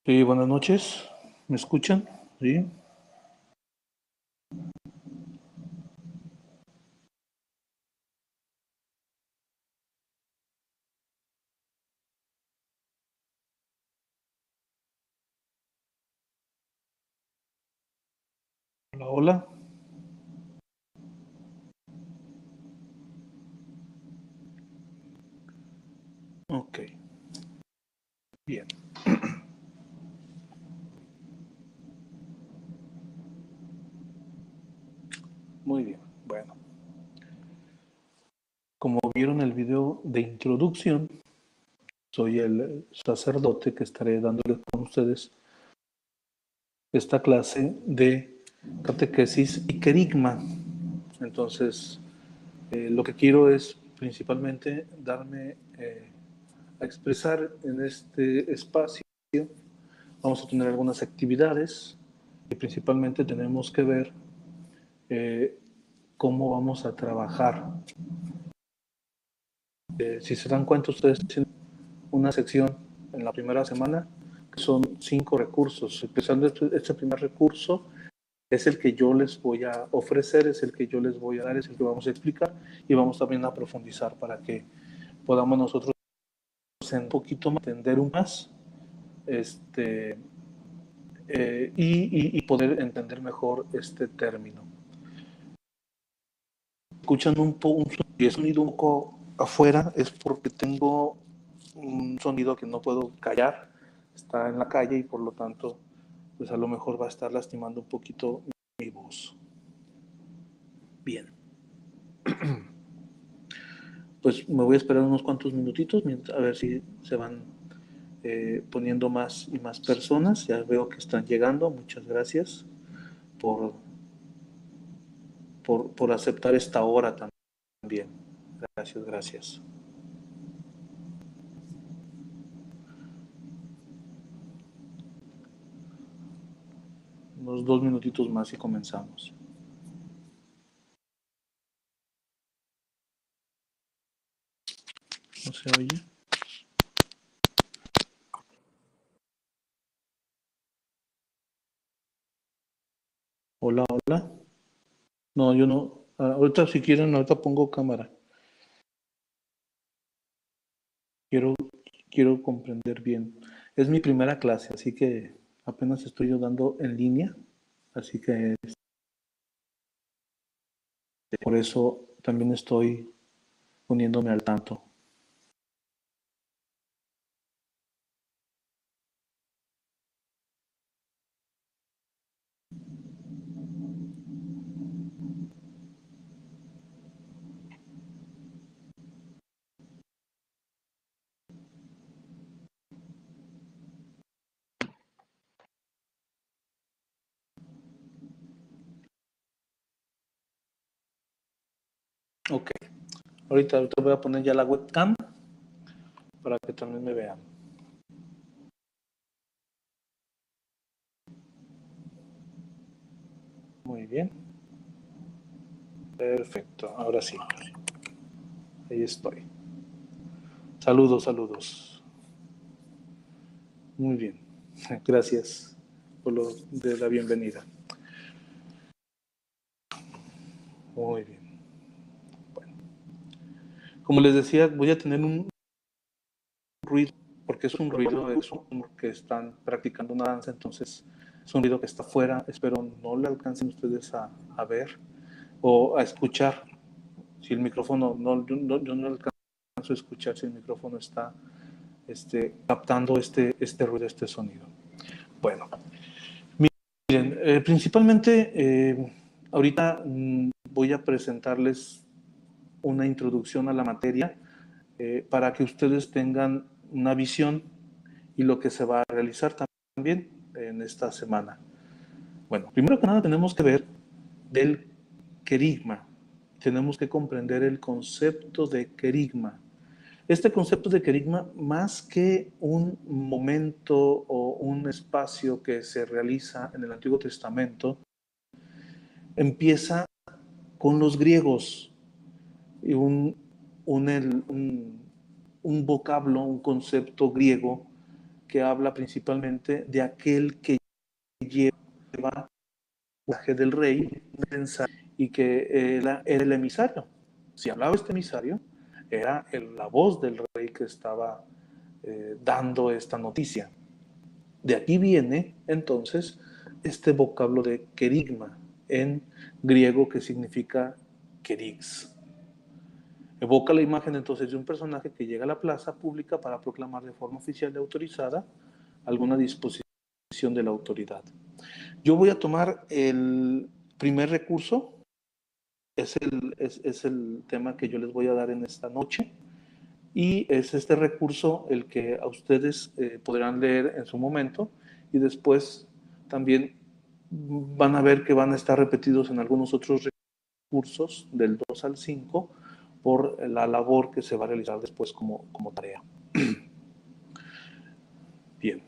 Sí, buenas noches. ¿Me escuchan? Sí. Hola, hola. Ok, bien. Muy bien. Bueno, como vieron el video de introducción, soy el sacerdote que estaré dándoles con ustedes esta clase de catequesis y querigma. Entonces, lo que quiero es principalmente darme a expresar en este espacio. Vamos a tener algunas actividades y principalmente tenemos que ver eh, cómo vamos a trabajar. Si se dan cuenta, ustedes tienen una sección en la primera semana que son 5 recursos. Empezando este primer recurso, es el que yo les voy a ofrecer, es el que yo les voy a dar, es el que vamos a explicar y vamos también a profundizar para que podamos nosotros en un poquito más, entender un más y poder entender mejor este término. Escuchan un sonido un poco afuera, es porque tengo un sonido que no puedo callar, está en la calle y por lo tanto, pues a lo mejor va a estar lastimando un poquito mi voz. Bien, pues me voy a esperar unos cuantos minutitos a ver si se van poniendo más y más personas. Ya veo que están llegando, muchas gracias por, por aceptar esta hora también. Gracias, gracias. Unos 2 minutitos más y comenzamos. ¿No se oye? Hola, hola. No, yo no. Ahorita si quieren, ahorita pongo cámara. Quiero, quiero comprender bien. Es mi primera clase, así que apenas estoy yo dando en línea. Así que por eso también estoy poniéndome al tanto. Ok. Ahorita voy a poner ya la webcam para que también me vean. Muy bien. Perfecto. Ahora sí. Ahí estoy. Saludos, saludos. Muy bien. Gracias por lo de la bienvenida. Muy bien. Bueno, como les decía, voy a tener un ruido, porque es un ruido, es que están practicando una danza, entonces es un ruido que está afuera. Espero no le alcancen ustedes a ver o a escuchar. Si el micrófono, yo no alcanzo a escuchar si el micrófono está captando este ruido, este sonido. Bueno, miren, principalmente ahorita voy a presentarles una introducción a la materia para que ustedes tengan una visión y lo que se va a realizar también en esta semana. Bueno, primero que nada tenemos que ver del querigma. Tenemos que comprender el concepto de querigma. Este concepto de querigma, más que un momento o un espacio que se realiza en el Antiguo Testamento, empieza con los griegos y un vocablo, un concepto griego que habla principalmente de aquel que lleva el mensaje del rey y que era el emisario. Si hablaba este emisario, era la voz del rey que estaba dando esta noticia. De aquí viene entonces este vocablo de querigma, en griego, que significa querix. Evoca la imagen entonces de un personaje que llega a la plaza pública para proclamar de forma oficial y autorizada alguna disposición de la autoridad. Yo voy a tomar el primer recurso, es el tema que yo les voy a dar en esta noche, y es este recurso el que a ustedes podrán leer en su momento, y después también van a ver que van a estar repetidos en algunos otros recursos del 2 al 5 por la labor que se va a realizar después como tarea. Bien.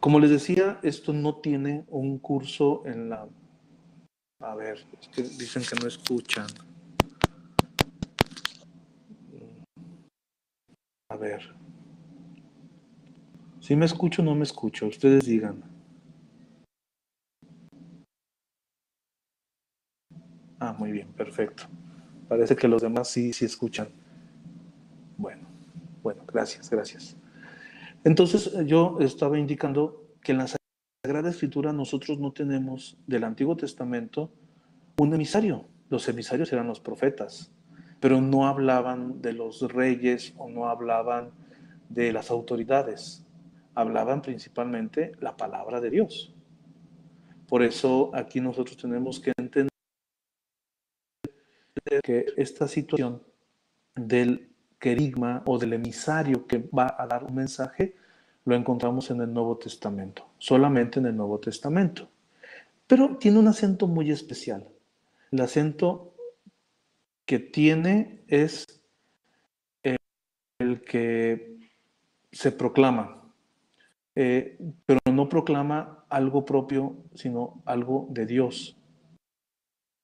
Como les decía, esto no tiene un curso en la... A ver, es que dicen que no escuchan. A ver. Si me escucho o no me escucho, ustedes digan. Ah, muy bien, perfecto. Parece que los demás sí escuchan. Bueno, gracias. Entonces, yo estaba indicando que en la Sagrada Escritura nosotros no tenemos del Antiguo Testamento un emisario. Los emisarios eran los profetas, pero no hablaban de los reyes o no hablaban de las autoridades. Hablaban principalmente la palabra de Dios. Por eso aquí nosotros tenemos que entender que esta situación del querigma o del emisario que va a dar un mensaje lo encontramos en el Nuevo Testamento, solamente en el Nuevo Testamento. Pero tiene un acento muy especial. El acento que tiene es el que se proclama, pero no proclama algo propio, sino algo de Dios,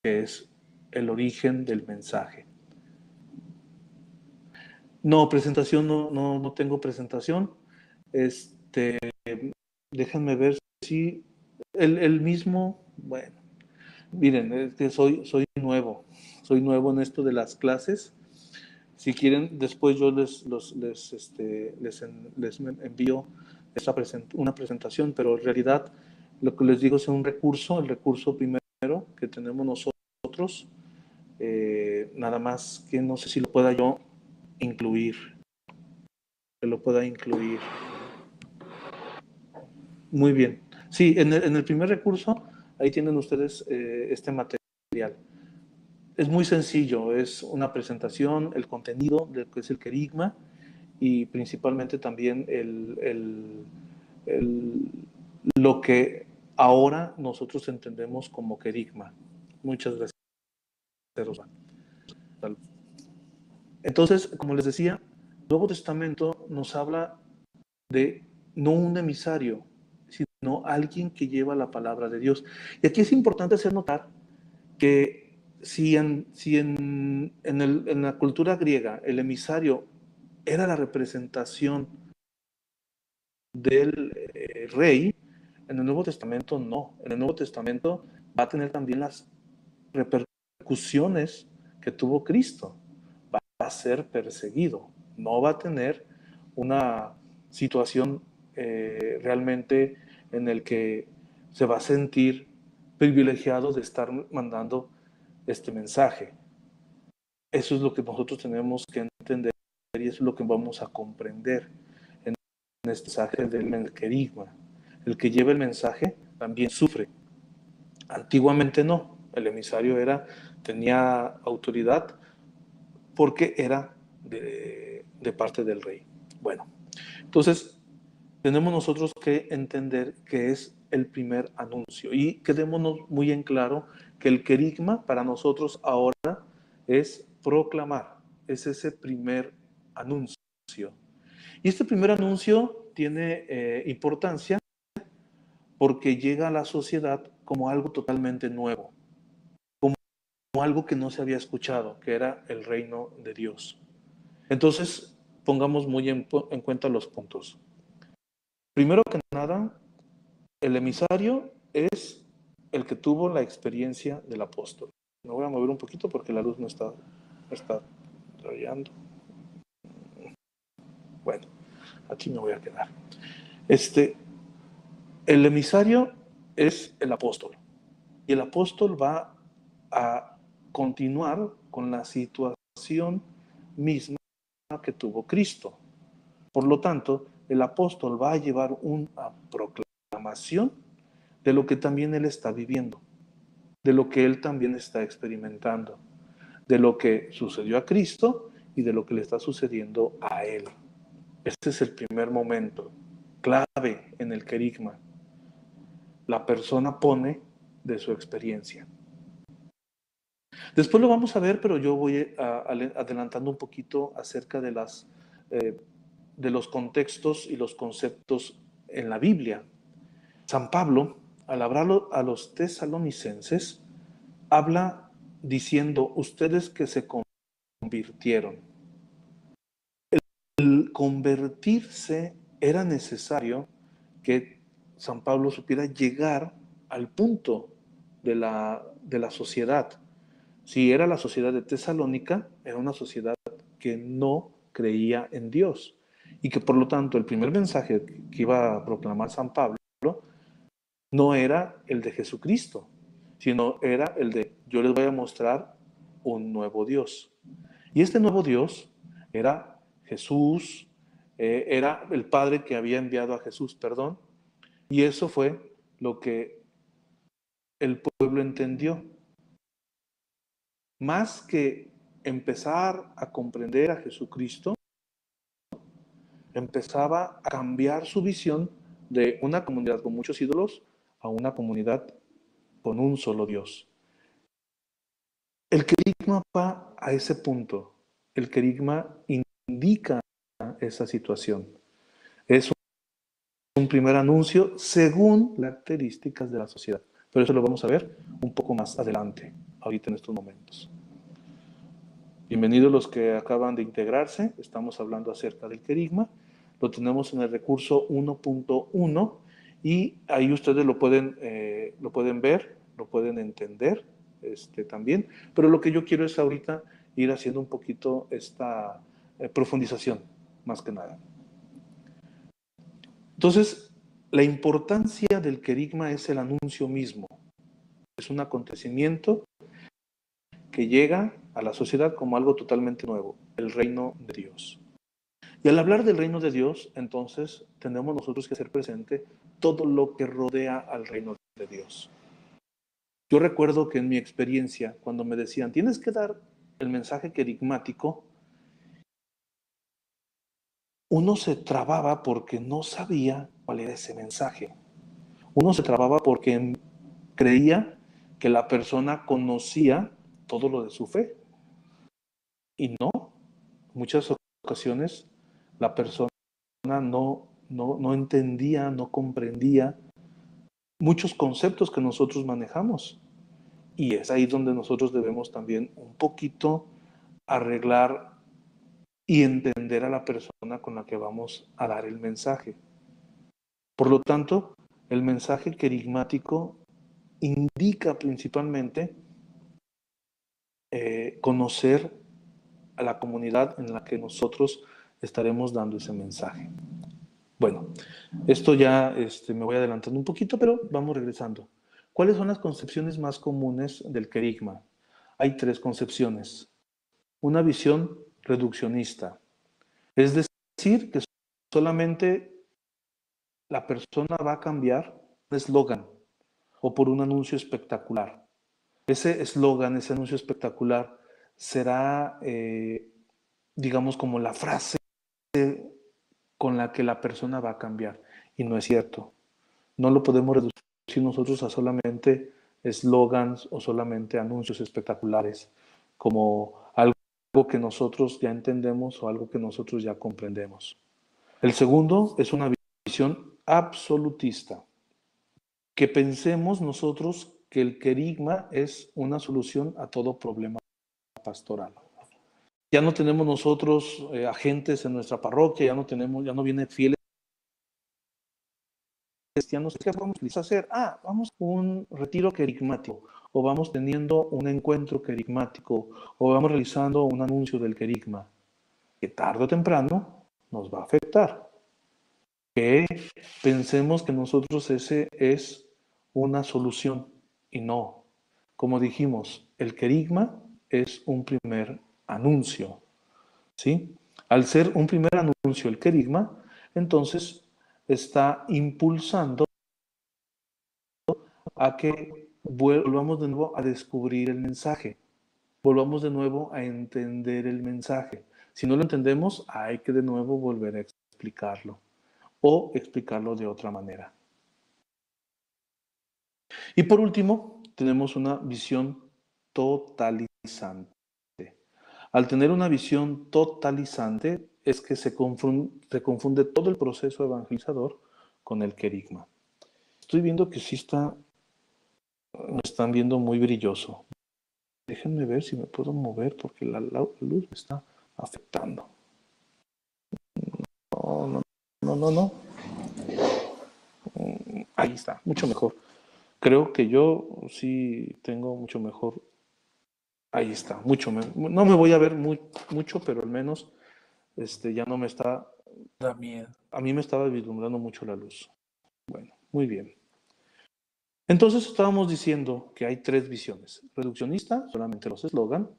que es el origen del mensaje. No, presentación, no tengo presentación. Déjenme ver si el mismo, bueno, miren, es que soy nuevo en esto de las clases. Si quieren, después yo les envío una presentación, pero en realidad lo que les digo es un recurso, el recurso primero que tenemos nosotros, nada más que no sé si lo pueda yo incluir, que lo pueda incluir. Muy bien. Sí, en el primer recurso, ahí tienen ustedes este material. Es muy sencillo, es una presentación, el contenido de lo que es el querigma y principalmente también lo que ahora nosotros entendemos como querigma. Muchas gracias, Rosa. Entonces, como les decía, el Nuevo Testamento nos habla de no un emisario, sino alguien que lleva la palabra de Dios. Y aquí es importante hacer notar que si en la cultura griega el emisario era la representación del rey, en el Nuevo Testamento no. En el Nuevo Testamento va a tener también las repercusiones que tuvo Cristo. Va a ser perseguido, no va a tener una situación realmente en el que se va a sentir privilegiado de estar mandando este mensaje. Eso es lo que nosotros tenemos que entender y eso es lo que vamos a comprender en este mensaje del querigma. El que lleva el mensaje también sufre. Antiguamente no. El emisario tenía autoridad porque era de parte del rey. Bueno, entonces tenemos nosotros que entender que es el primer anuncio y quedémonos muy en claro que el querigma para nosotros ahora es proclamar, es ese primer anuncio. Y este primer anuncio tiene importancia porque llega a la sociedad como algo totalmente nuevo, como algo que no se había escuchado, que era el reino de Dios. Entonces, pongamos muy en cuenta los puntos. Primero que nada, el emisario es el que tuvo la experiencia del apóstol. Me voy a mover un poquito porque la luz no está brillando. Bueno, aquí me voy a quedar. El emisario es el apóstol. Y el apóstol va a continuar con la situación misma que tuvo Cristo. Por lo tanto, el apóstol va a llevar una proclamación de lo que también él está viviendo, de lo que él también está experimentando, de lo que sucedió a Cristo y de lo que le está sucediendo a él. Este es el primer momento clave en el querigma. La persona pone de su experiencia. Después lo vamos a ver, pero yo voy adelantando un poquito acerca de los contextos y los conceptos en la Biblia. San Pablo, al hablarlo a los tesalonicenses, habla diciendo, ustedes que se convirtieron. El convertirse era necesario que San Pablo supiera llegar al punto de la sociedad. Si era la sociedad de Tesalónica, era una sociedad que no creía en Dios y que por lo tanto el primer mensaje que iba a proclamar San Pablo no era el de Jesucristo, sino era el de yo les voy a mostrar un nuevo Dios. Y este nuevo Dios era Jesús, era el Padre que había enviado a Jesús, perdón, y eso fue lo que el pueblo entendió. Más que empezar a comprender a Jesucristo, empezaba a cambiar su visión de una comunidad con muchos ídolos a una comunidad con un solo Dios. El querigma va a ese punto. El querigma indica esa situación. Es un primer anuncio según las características de la sociedad. Pero eso lo vamos a ver un poco más adelante, ahorita en estos momentos. Bienvenidos los que acaban de integrarse. Estamos hablando acerca del querigma. Lo tenemos en el recurso 1.1 y ahí ustedes lo pueden ver, lo pueden entender también. Pero lo que yo quiero es ahorita ir haciendo un poquito esta profundización, más que nada. Entonces, la importancia del querigma es el anuncio mismo. Es un acontecimiento que llega a la sociedad como algo totalmente nuevo, el reino de Dios. Y al hablar del reino de Dios, entonces tenemos nosotros que hacer presente todo lo que rodea al reino de Dios. Yo recuerdo que en mi experiencia, cuando me decían, tienes que dar el mensaje querigmático, uno se trababa porque no sabía cuál era ese mensaje. Uno se trababa porque creía que la persona conocía todo lo de su fe. Y no, muchas ocasiones la persona no entendía, no comprendía muchos conceptos que nosotros manejamos. Y es ahí donde nosotros debemos también un poquito arreglar y entender a la persona con la que vamos a dar el mensaje. Por lo tanto, el mensaje querigmático indica principalmente conocer a la comunidad en la que nosotros estaremos dando ese mensaje. Bueno, esto ya me voy adelantando un poquito, pero vamos regresando. ¿Cuáles son las concepciones más comunes del querigma? Hay 3 concepciones. Una visión reduccionista, es decir, que solamente la persona va a cambiar un eslogan o por un anuncio espectacular. Ese eslogan, ese anuncio espectacular será, digamos, como la frase con la que la persona va a cambiar. Y no es cierto. No lo podemos reducir nosotros a solamente eslogans o solamente anuncios espectaculares, como algo que nosotros ya entendemos o algo que nosotros ya comprendemos. El segundo es una visión absolutista, que pensemos nosotros que el querigma es una solución a todo problema pastoral. Ya no tenemos nosotros agentes en nuestra parroquia, ya no vienen fieles cristianos, ¿qué vamos a hacer? Vamos a un retiro querigmático, o vamos teniendo un encuentro querigmático, o vamos realizando un anuncio del querigma, que tarde o temprano nos va a afectar. Que pensemos que nosotros ese es una solución, y no. Como dijimos, el querigma es un primer anuncio, ¿sí? Al ser un primer anuncio el querigma, entonces está impulsando a que volvamos de nuevo a descubrir el mensaje, volvamos de nuevo a entender el mensaje. Si no lo entendemos, hay que de nuevo volver a explicarlo o explicarlo de otra manera. Y por último, tenemos una visión totalizante. Al tener una visión totalizante es que se confunde todo el proceso evangelizador con el querigma. Estoy viendo que sí me están viendo muy brilloso. Déjenme ver si me puedo mover porque la luz me está afectando. No. Ahí está, mucho mejor. Creo que yo sí tengo mucho mejor. Ahí está, no me voy a ver mucho, pero al menos ya no me está. Da miedo. A mí me estaba vislumbrando mucho la luz. Bueno, muy bien. Entonces estábamos diciendo que hay tres visiones. Reduccionista, solamente los eslogan.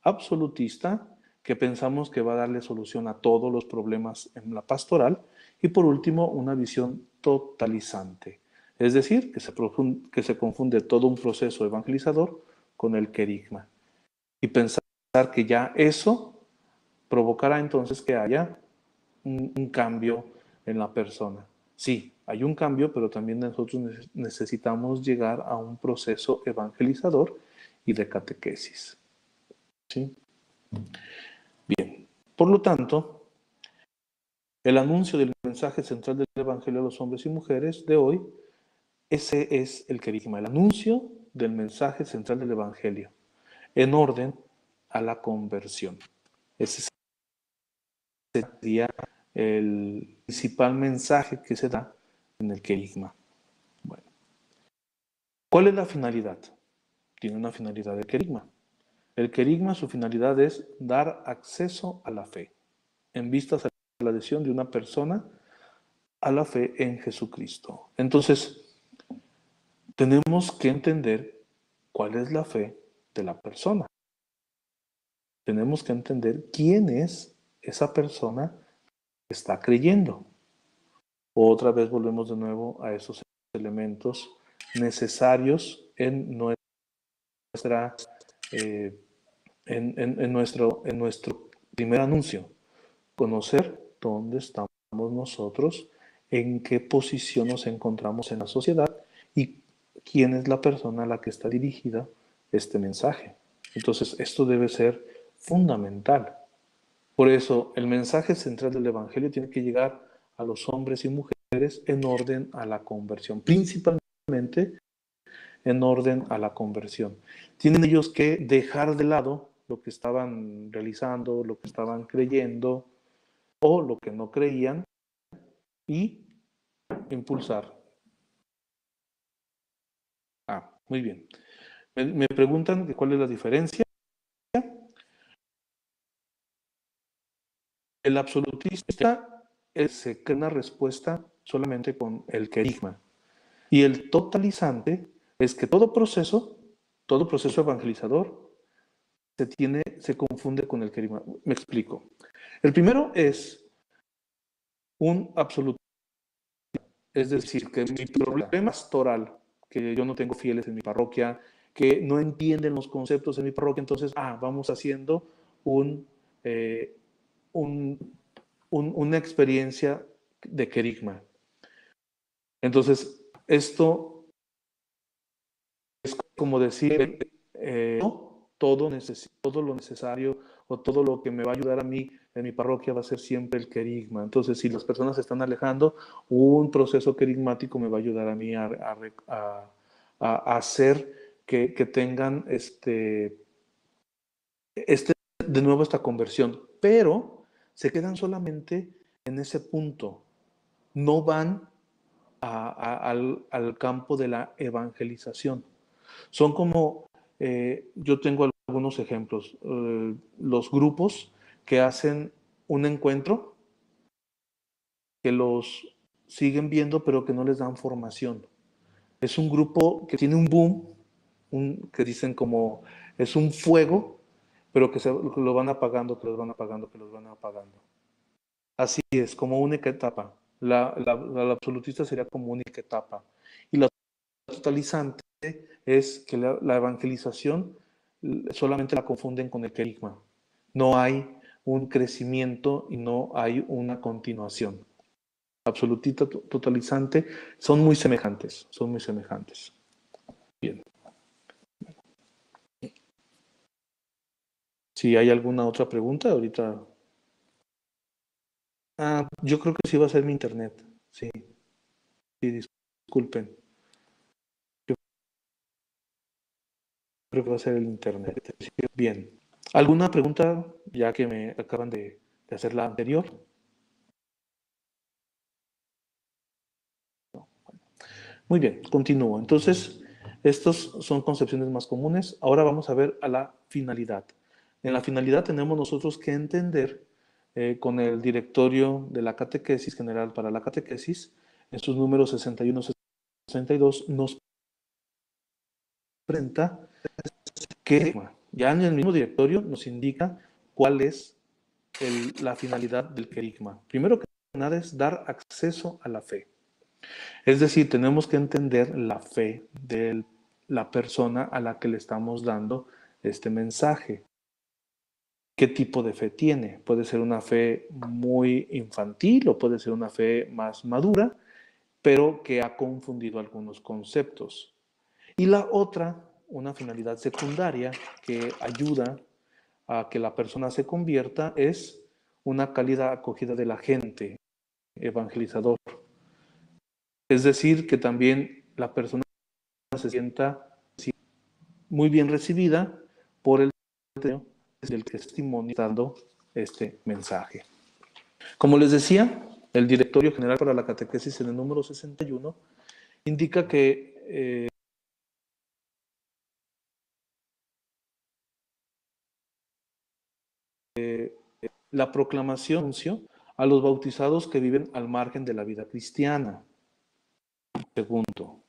Absolutista, que pensamos que va a darle solución a todos los problemas en la pastoral. Y por último, una visión totalizante. Es decir, que se confunde todo un proceso evangelizador con el querigma. Y pensar que ya eso provocará entonces que haya un cambio en la persona. Sí, hay un cambio, pero también nosotros necesitamos llegar a un proceso evangelizador y de catequesis. ¿Sí? Bien, por lo tanto, el anuncio del mensaje central del Evangelio a los hombres y mujeres de hoy, ese es el querigma, el anuncio del mensaje central del Evangelio, en orden a la conversión. Ese sería el principal mensaje que se da en el querigma. Bueno, ¿cuál es la finalidad? Tiene una finalidad el querigma. El querigma, su finalidad es dar acceso a la fe, en vistas a la adhesión de una persona a la fe en Jesucristo. Entonces, tenemos que entender cuál es la fe de la persona. Tenemos que entender quién es esa persona que está creyendo. Otra vez volvemos de nuevo a esos elementos necesarios en nuestra en nuestro primer anuncio. Conocer dónde estamos nosotros, en qué posición nos encontramos en la sociedad y quién es la persona a la que está dirigida este mensaje. Entonces, esto debe ser fundamental. Por eso, el mensaje central del Evangelio tiene que llegar a los hombres y mujeres en orden a la conversión, principalmente en orden a la conversión. Tienen ellos que dejar de lado lo que estaban realizando, lo que estaban creyendo o lo que no creían y impulsar. Muy bien. Me preguntan cuál es la diferencia. El absolutista se crea una respuesta solamente con el querigma. Y el totalizante es que todo proceso evangelizador se confunde con el querigma. Me explico. El primero es un absoluto, es decir, que mi problema pastoral, que yo no tengo fieles en mi parroquia, que no entienden los conceptos en mi parroquia, entonces, vamos haciendo eh, una experiencia de querigma. Entonces, esto es como decir, no todo lo necesario o todo lo que me va a ayudar a mí en mi parroquia va a ser siempre el querigma. Entonces, si las personas se están alejando, un proceso querigmático me va a ayudar a mí a hacer que tengan de nuevo esta conversión. Pero se quedan solamente en ese punto. No van al campo de la evangelización. Son como, yo tengo algunos ejemplos, los grupos que hacen un encuentro, que los siguen viendo pero que no les dan formación. Es un grupo que tiene un boom, que dicen como, es un fuego, pero que lo van apagando, que los van apagando, que los van apagando. Así es, como única etapa. La absolutista sería como única etapa. Y la totalizante es que la evangelización solamente la confunden con el querigma. No hay un crecimiento y no hay una continuación. Absolutista, totalizante, son muy semejantes, son muy semejantes. Bien. Si hay alguna otra pregunta, ahorita. Yo creo que sí va a ser mi internet. Sí, sí, disculpen. Yo creo que va a ser el internet. Bien. ¿Alguna pregunta ya que me acaban de hacer la anterior? Muy bien, continúo. Entonces, estos son concepciones más comunes. Ahora vamos a ver a la finalidad. En la finalidad tenemos nosotros que entender con el directorio de la catequesis general para la catequesis, en sus números 61 62, nos presenta que ya en el mismo directorio nos indica cuál es la finalidad del querigma. Primero que nada es dar acceso a la fe. Es decir, tenemos que entender la fe de la persona a la que le estamos dando este mensaje. ¿Qué tipo de fe tiene? Puede ser una fe muy infantil o puede ser una fe más madura, pero que ha confundido algunos conceptos. Y la otra, una finalidad secundaria que ayuda a que la persona se convierta, es una cálida acogida de la gente, evangelizador. Es decir, que también la persona se sienta muy bien recibida por el del que testimonio dando este mensaje. Como les decía, el Directorio General para la Catequesis en el número 61 indica que la proclamación a los bautizados que viven al margen de la vida cristiana. Segundo,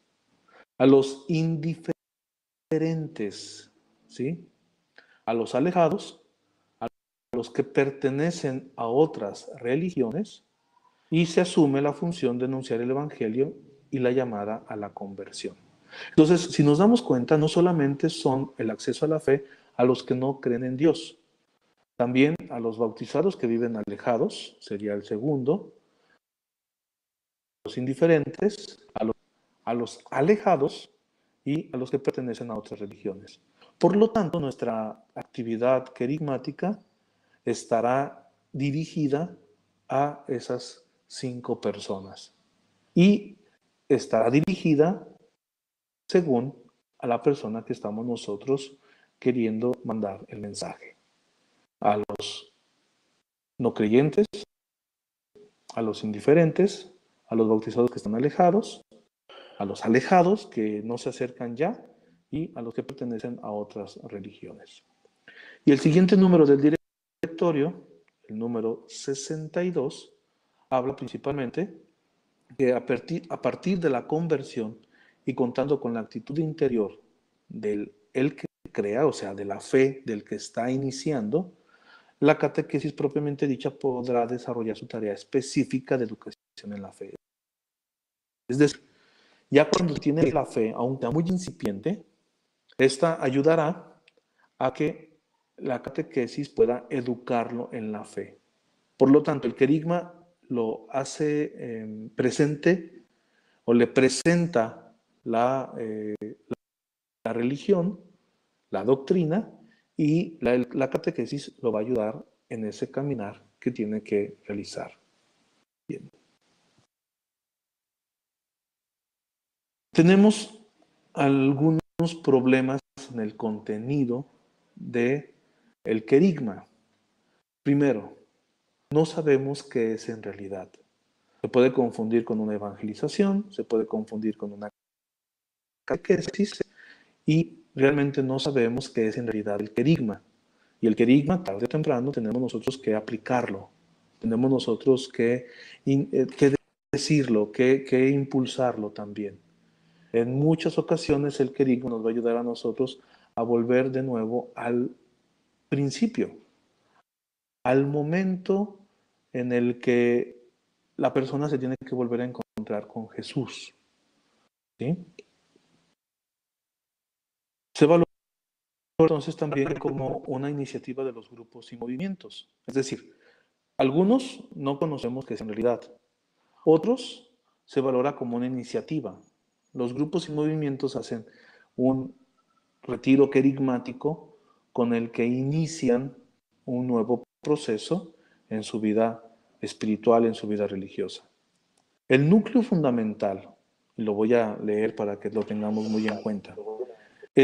a los indiferentes, ¿sí? A los alejados, a los que pertenecen a otras religiones, y se asume la función de anunciar el Evangelio y la llamada a la conversión. Entonces, si nos damos cuenta, no solamente son el acceso a la fe a los que no creen en Dios, también a los bautizados que viven alejados, sería el segundo, a los indiferentes, a los alejados y a los que pertenecen a otras religiones. Por lo tanto, nuestra actividad querigmática estará dirigida a esas 5 personas y estará dirigida según a la persona que estamos nosotros queriendo mandar el mensaje. A los no creyentes, a los indiferentes, a los bautizados que están alejados, a los alejados que no se acercan ya y a los que pertenecen a otras religiones. Y el siguiente número del directorio, el número 62, habla principalmente que a partir de la conversión y contando con la actitud interior del el que crea, o sea, de la fe del que está iniciando, la catequesis propiamente dicha podrá desarrollar su tarea específica de educación en la fe. Es decir, ya cuando tiene la fe, aunque muy incipiente, esta ayudará a que la catequesis pueda educarlo en la fe. Por lo tanto, el querigma lo hace presente o le presenta la religión, la doctrina, y la catequesis lo va a ayudar en ese caminar que tiene que realizar. Bien. Tenemos algunos problemas en el contenido de el querigma. Primero, no sabemos qué es en realidad. Se puede confundir con una evangelización, se puede confundir con una catequesis, y realmente no sabemos qué es en realidad el querigma. Y el querigma, tarde o temprano, tenemos nosotros que aplicarlo, tenemos nosotros que decirlo, que impulsarlo también. En muchas ocasiones el querigma nos va a ayudar a nosotros a volver de nuevo al principio, al momento en el que la persona se tiene que volver a encontrar con Jesús. ¿Sí? Se valora entonces también como una iniciativa de los grupos y movimientos. Es decir, algunos no conocemos qué es en realidad. Otros se valora como una iniciativa. Los grupos y movimientos hacen un retiro querigmático con el que inician un nuevo proceso en su vida espiritual, en su vida religiosa. El núcleo fundamental, y lo voy a leer para que lo tengamos muy en cuenta,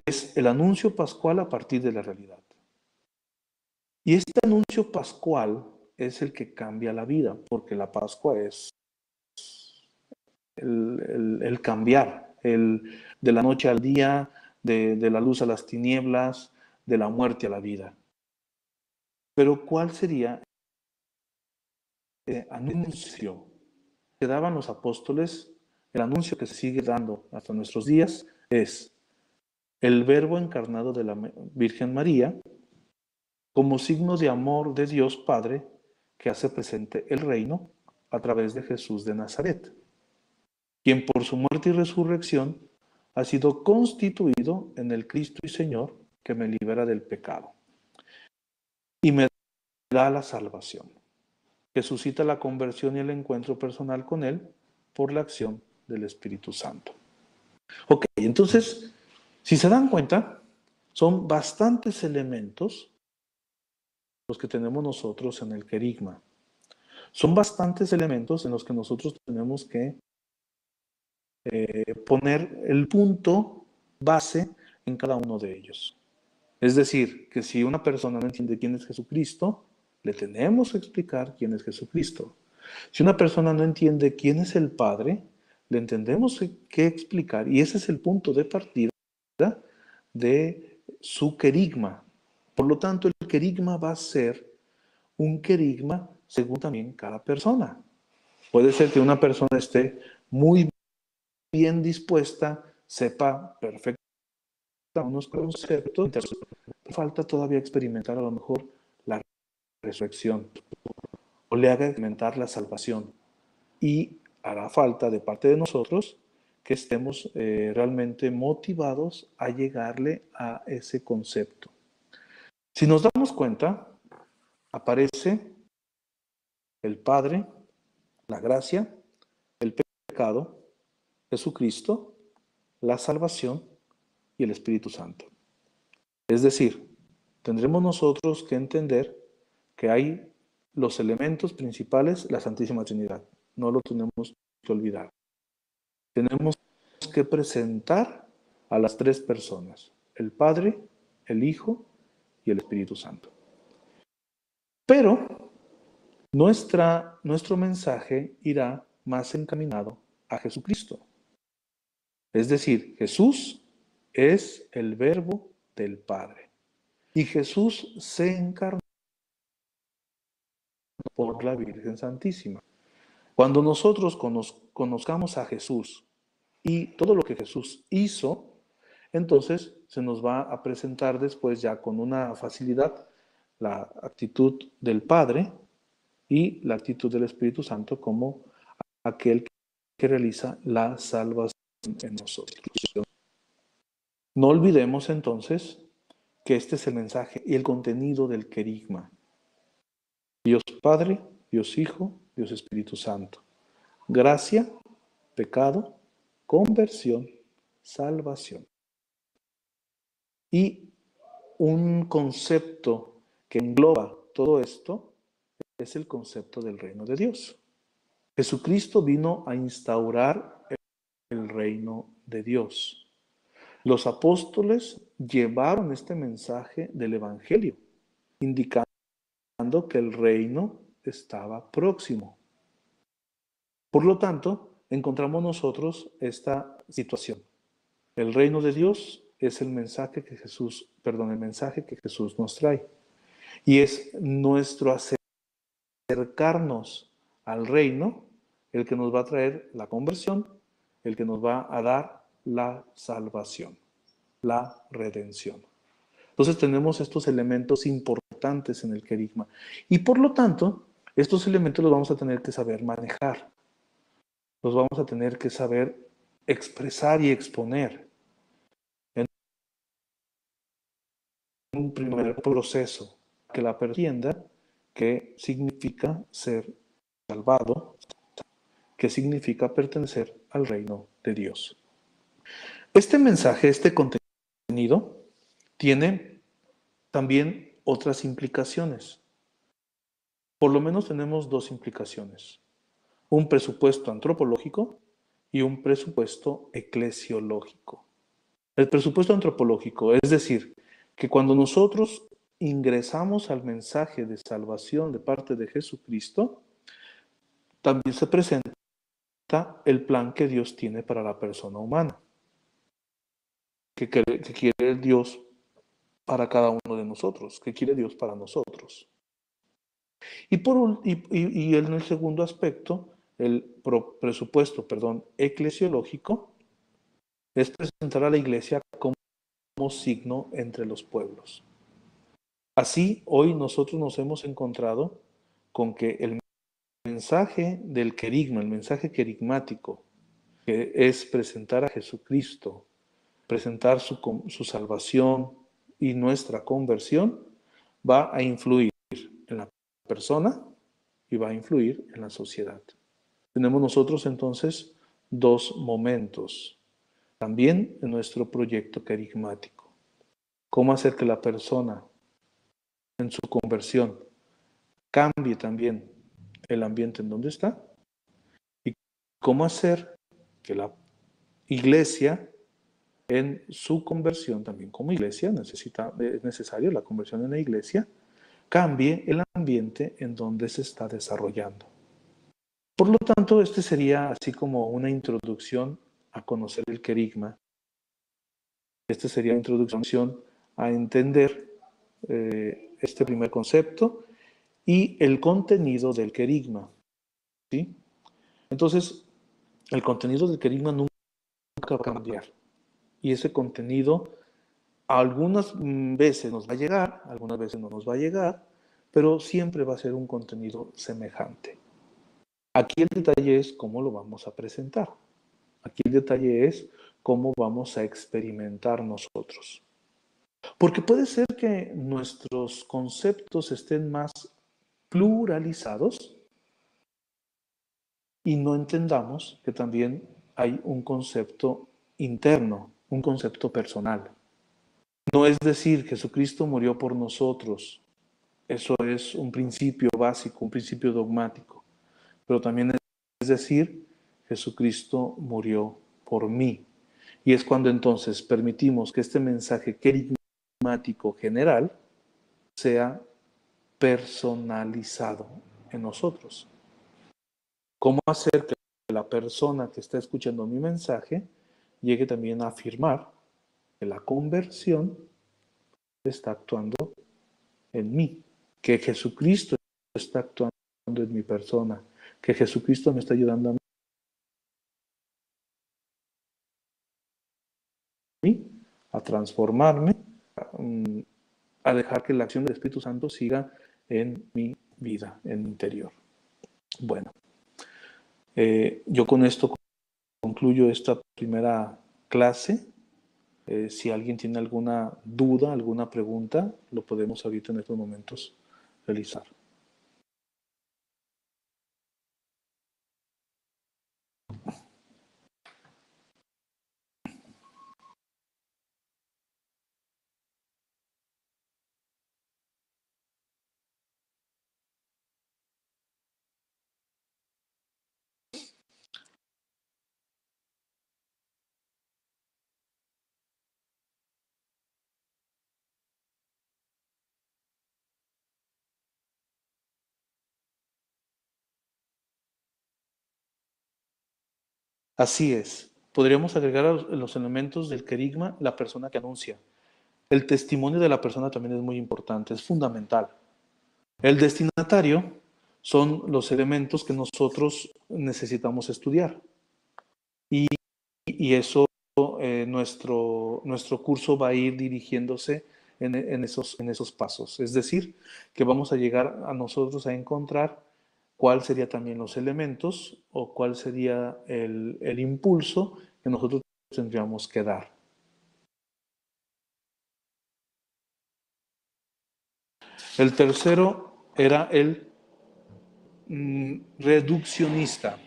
es el anuncio pascual a partir de la realidad. Y este anuncio pascual es el que cambia la vida, porque la Pascua es el cambiar, de la noche al día, de la luz a las tinieblas, de la muerte a la vida. Pero ¿cuál sería el anuncio que daban los apóstoles? El anuncio que se sigue dando hasta nuestros días es el Verbo encarnado de la Virgen María como signo de amor de Dios Padre que hace presente el reino a través de Jesús de Nazaret, quien por su muerte y resurrección ha sido constituido en el Cristo y Señor que me libera del pecado y me da la salvación, que suscita la conversión y el encuentro personal con Él por la acción del Espíritu Santo. Ok, entonces, si se dan cuenta, son bastantes elementos los que tenemos nosotros en el querigma. Son bastantes elementos en los que nosotros tenemos que poner el punto base en cada uno de ellos. Es decir, que si una persona no entiende quién es Jesucristo, le tenemos que explicar quién es Jesucristo. Si una persona no entiende quién es el Padre, le entendemos qué explicar. Y ese es el punto de partida de su querigma. Por lo tanto, el querigma va a ser un querigma según también cada persona. Puede ser que una persona esté muy bien dispuesta, sepa perfectamente unos conceptos, falta todavía experimentar a lo mejor la resurrección o le haga experimentar la salvación. Y hará falta de parte de nosotros que estemos realmente motivados a llegarle a ese concepto. Si nos damos cuenta, aparece el Padre, la gracia, el pecado, Jesucristo, la salvación y el Espíritu Santo. Es decir, tendremos nosotros que entender que hay los elementos principales, la Santísima Trinidad. No lo tenemos que olvidar. Tenemos que presentar a las tres personas, el Padre, el Hijo y el Espíritu Santo. Pero nuestro mensaje irá más encaminado a Jesucristo. Es decir, Jesús es el Verbo del Padre. Y Jesús se encarnó por la Virgen Santísima. Cuando nosotros conozcamos a Jesús y todo lo que Jesús hizo, entonces se nos va a presentar después ya con una facilidad la actitud del Padre y la actitud del Espíritu Santo como aquel que realiza la salvación en nosotros. No olvidemos entonces que este es el mensaje y el contenido del querigma. Dios Padre, Dios Hijo, Dios Espíritu Santo. Gracia, pecado, conversión, salvación. Y un concepto que engloba todo esto es el concepto del reino de Dios. Jesucristo vino a instaurar el reino de Dios. Los apóstoles llevaron este mensaje del Evangelio, indicando que el reino estaba próximo. Por lo tanto, encontramos nosotros esta situación. El reino de Dios es el mensaje que Jesús nos trae. Y es nuestro acercarnos al reino el que nos va a traer la conversión, el que nos va a dar la salvación, la redención. Entonces tenemos estos elementos importantes en el querigma. Y por lo tanto, estos elementos los vamos a tener que saber manejar. Los vamos a tener que saber expresar y exponer en un primer proceso que la persona entienda qué significa ser salvado, qué significa pertenecer al reino de Dios. Este mensaje, este contenido, tiene también otras implicaciones. Por lo menos tenemos dos implicaciones. Un presupuesto antropológico y un presupuesto eclesiológico. El presupuesto antropológico, es decir, que cuando nosotros ingresamos al mensaje de salvación de parte de Jesucristo, también se presenta el plan que Dios tiene para la persona humana, que quiere Dios para cada uno de nosotros, que quiere Dios para nosotros. Y en el segundo aspecto, el presupuesto eclesiológico, es presentar a la iglesia como signo entre los pueblos. Así, hoy nosotros nos hemos encontrado con que el mensaje del querigma, el mensaje querigmático, que es presentar a Jesucristo, presentar su salvación y nuestra conversión, va a influir en la persona y va a influir en la sociedad. Tenemos nosotros entonces dos momentos también en nuestro proyecto querigmático. Cómo hacer que la persona en su conversión cambie también el ambiente en donde está y cómo hacer que la iglesia en su conversión también como iglesia, es necesario la conversión en la iglesia, cambie el ambiente en donde se está desarrollando. Por lo tanto, este sería así como una introducción a conocer el querigma. Este sería la introducción a entender este primer concepto y el contenido del querigma, ¿sí? Entonces, el contenido del querigma nunca va a cambiar. Y ese contenido algunas veces nos va a llegar, algunas veces no nos va a llegar, pero siempre va a ser un contenido semejante. Aquí el detalle es cómo lo vamos a presentar. Aquí el detalle es cómo vamos a experimentar nosotros. Porque puede ser que nuestros conceptos estén más pluralizados y no entendamos que también hay un concepto interno, un concepto personal. No es decir, Jesucristo murió por nosotros. Eso es un principio básico, un principio dogmático. Pero también es decir, Jesucristo murió por mí. Y es cuando entonces permitimos que este mensaje querigmático general sea personalizado en nosotros. ¿Cómo hacer que la persona que está escuchando mi mensaje llegue también a afirmar que la conversión está actuando en mí, que Jesucristo está actuando en mi persona, que Jesucristo me está ayudando a mí a transformarme, a dejar que la acción del Espíritu Santo siga en mi vida, en mi interior. Bueno, yo con esto concluyo esta primera clase. Si alguien tiene alguna duda, alguna pregunta, lo podemos ahorita en estos momentos realizar. Así es. Podríamos agregar a los elementos del querigma la persona que anuncia. El testimonio de la persona también es muy importante, es fundamental. El destinatario son los elementos que nosotros necesitamos estudiar. Y eso, nuestro curso va a ir dirigiéndose en esos pasos. Es decir, que vamos a llegar a nosotros a encontrar cuál sería también los elementos o cuál sería el impulso que nosotros tendríamos que dar. El tercero era el reduccionista.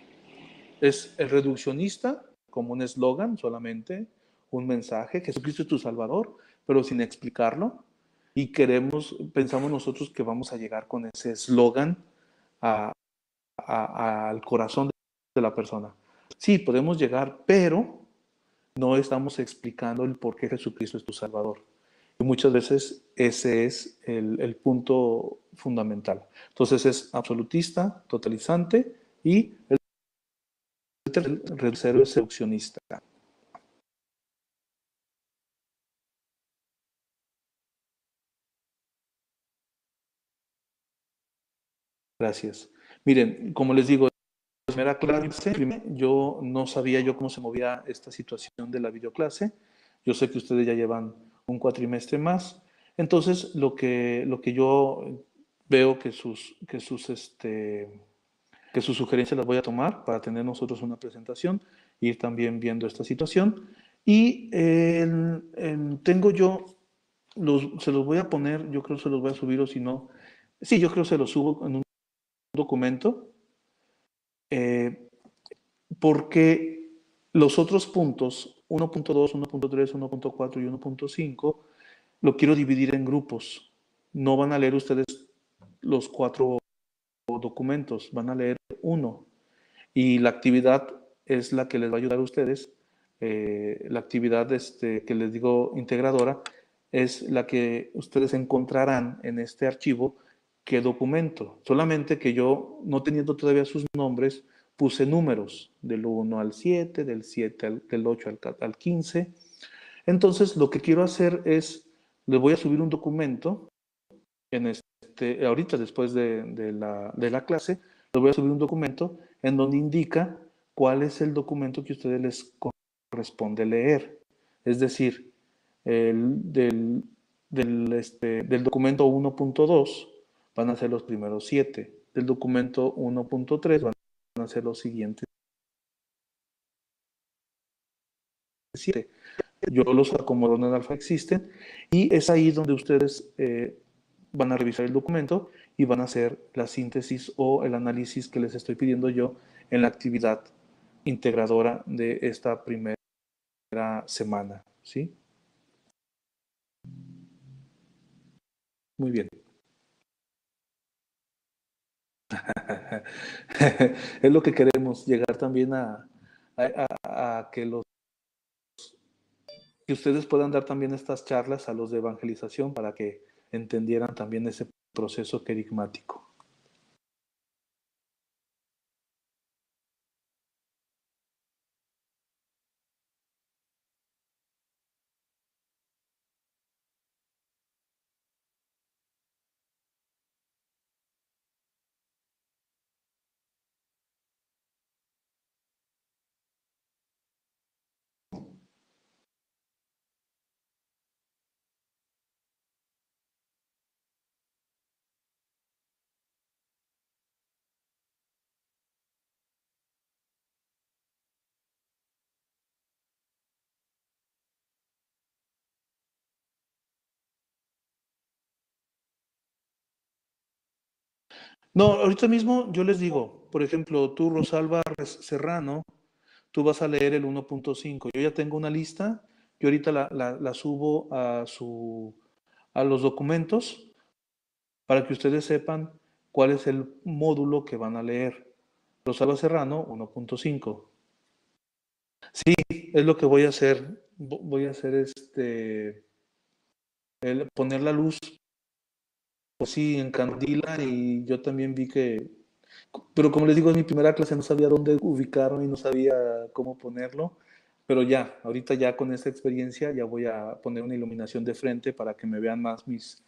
Es el reduccionista como un eslogan solamente, un mensaje, Jesucristo es tu Salvador, pero sin explicarlo. Y pensamos nosotros que vamos a llegar con ese eslogan al corazón de la persona. Sí, podemos llegar, pero no estamos explicando el por qué Jesucristo es tu Salvador. Y muchas veces ese es el punto fundamental. Entonces es absolutista, totalizante y el tercero es seduccionista. Gracias. Miren, como les digo, la primera clase, yo no sabía yo cómo se movía esta situación de la videoclase. Yo sé que ustedes ya llevan un cuatrimestre más. Entonces, lo que yo veo que sus sugerencias las voy a tomar para tener nosotros una presentación, ir también viendo esta situación. Y tengo yo, se los voy a poner, yo creo que se los voy a subir o si no, sí, yo creo que se los subo en un documento, eh, porque los otros puntos, 1.2, 1.3, 1.4 y 1.5, lo quiero dividir en grupos. No van a leer ustedes los 4 documentos, van a leer uno. Y la actividad es la que les va a ayudar a ustedes. La actividad que les digo integradora es la que ustedes encontrarán en este archivo qué documento. Solamente que yo, no teniendo todavía sus nombres, puse números del 1 al 7, del 7 del 8 al 15. Entonces, lo que quiero hacer es, les voy a subir un documento ahorita después de la clase, les voy a subir un documento en donde indica cuál es el documento que a ustedes les corresponde leer. Es decir, del documento 1.2 van a ser los primeros 7, del documento 1.3 van a ser los siguientes 7. Yo los acomodo en el alfa existen y es ahí donde ustedes van a revisar el documento y van a hacer la síntesis o el análisis que les estoy pidiendo yo en la actividad integradora de esta primera semana, ¿sí? Muy bien. Es lo que queremos, llegar también a que ustedes puedan dar también estas charlas a los de evangelización para que entendieran también ese proceso querigmático. No, ahorita mismo yo les digo, por ejemplo, tú, Rosalba Serrano, tú vas a leer el 1.5. Yo ya tengo una lista, yo ahorita la subo a los documentos para que ustedes sepan cuál es el módulo que van a leer. Rosalba Serrano, 1.5. Sí, es lo que voy a hacer. Voy a hacer poner la luz, pues sí, encandila y yo también vi que Pero como les digo, es mi primera clase, no sabía dónde ubicarme y no sabía cómo ponerlo. Pero ya, ahorita ya con esta experiencia ya voy a poner una iluminación de frente para que me vean más mis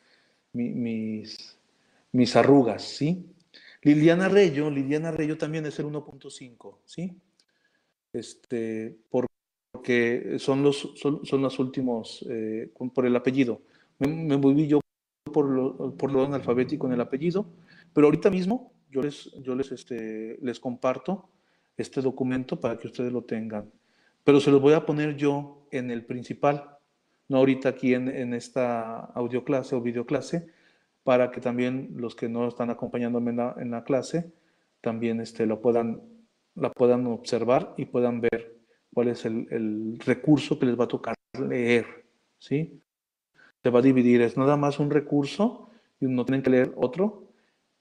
arrugas, ¿sí? Liliana Reyo también es el 1.5, ¿sí? Porque son los últimos, por el apellido. Me volví yo por lo alfabético en el apellido, pero ahorita mismo les comparto este documento para que ustedes lo tengan. Pero se los voy a poner yo en el principal, no ahorita aquí en esta audioclase o videoclase, para que también los que no están acompañándome en la clase también la puedan observar y puedan ver cuál es el recurso que les va a tocar leer, ¿sí? Se va a dividir, es nada más un recurso y no tienen que leer otro.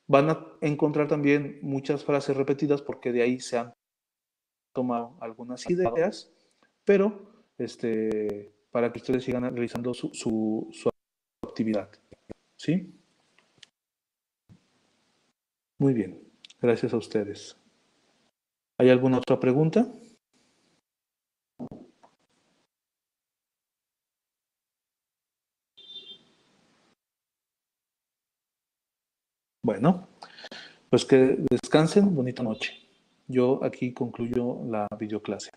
Van a encontrar también muchas frases repetidas porque de ahí se han tomado algunas ideas, pero para que ustedes sigan realizando su actividad, ¿sí? Muy bien, gracias a ustedes. ¿Hay alguna otra pregunta? Bueno, pues que descansen, bonita noche. Yo aquí concluyo la videoclase.